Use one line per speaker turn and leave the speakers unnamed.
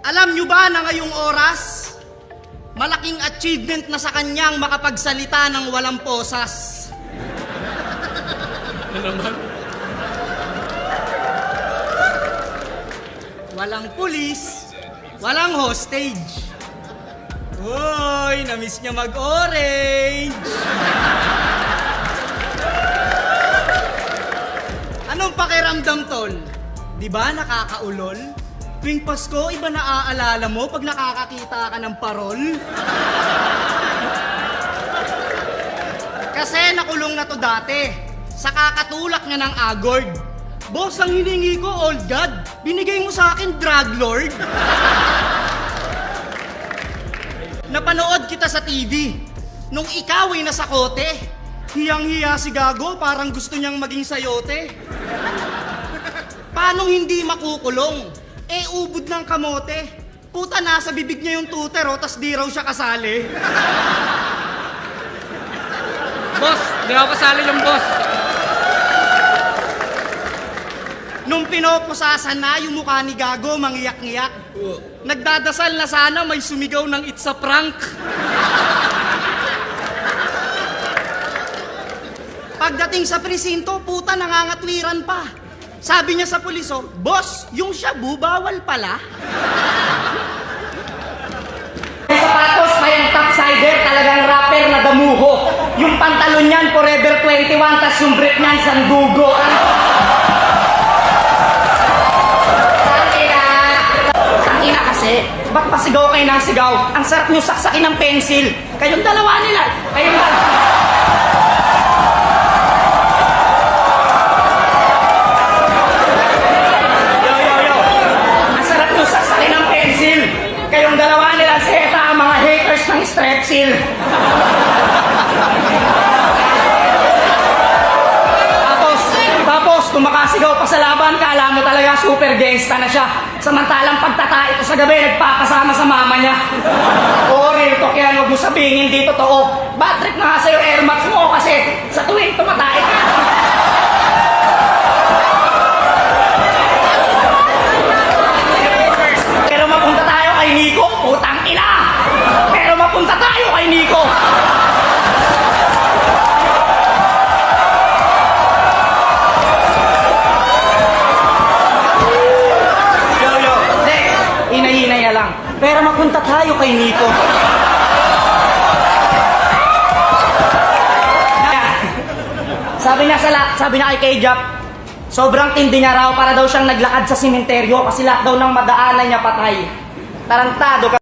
Alam nyo ba na ngayong oras, malaking achievement na sa kanyang makapagsalita ng walang posas?
Ano naman?
Walang pulis, walang hostage. Uy, namiss niya mag-orange. Anong pakiramdam, tol? Di ba nakakaulol? Tuwing Pasko, iba na aalala mo pag nakakakita ka ng parol? Kasi nakulong na to dati. Sa kakatulak nga ng agord. Boss, ang hiningi ko, old god. Binigay mo sa akin, drug lord. Napanood kita sa TV. Nung ikaw ay nasa kote. Hiyang-hiya si Gago, parang gusto niyang maging sayote. Paanong hindi makukulong? Eh, ubod ng kamote. Puta, nasa bibig niya yung tutero, tas di raw siya kasali.
Boss, di ako kasali yung boss.
Nung pinoposasan na yung mukha ni Gago, mangiyak-ngiyak. Nagdadasal na sana may sumigaw ng it's a prank. Pagdating sa presinto, puta, nangangatwiran pa. Sabi niya sa pulis, oh, boss, yung shabu bawal pala. Sapatos pa yung topsider, talagang rapper na damuho. Yung pantalon niyan, Forever 21, tas yung brief niyan, sandugo. Tangina kasi, ba't pasigaw kayo ng sigaw? Ang sarap nyo saksakin ng pencil. Kayong dalawa nila, kayong dalawa. Kayong dalawa nila seta ang mga haters ng Strepsil. Tapos, tumakasigaw pa sa laban, kala mo talaga super gangsta na siya. Samantalang pagtatae ko sa gabi, nagpapasama sa mama niya. Oo, real talk yan, huwag mo sabihin hindi totoo. Bad trip na nga sa'yo Air Max mo kasi sa tuwing tumatae ka. Nico, putang ina! Pero mapunta tayo kay Nico! Yo! Hindi, hinay-hinay na lang. Pero mapunta tayo kay Nico. Sabi niya kay Kjap, sobrang tindi niya raw para daw siyang naglakad sa simenteryo kasi lahat daw ng madaanan niya patay. Tarantado ka.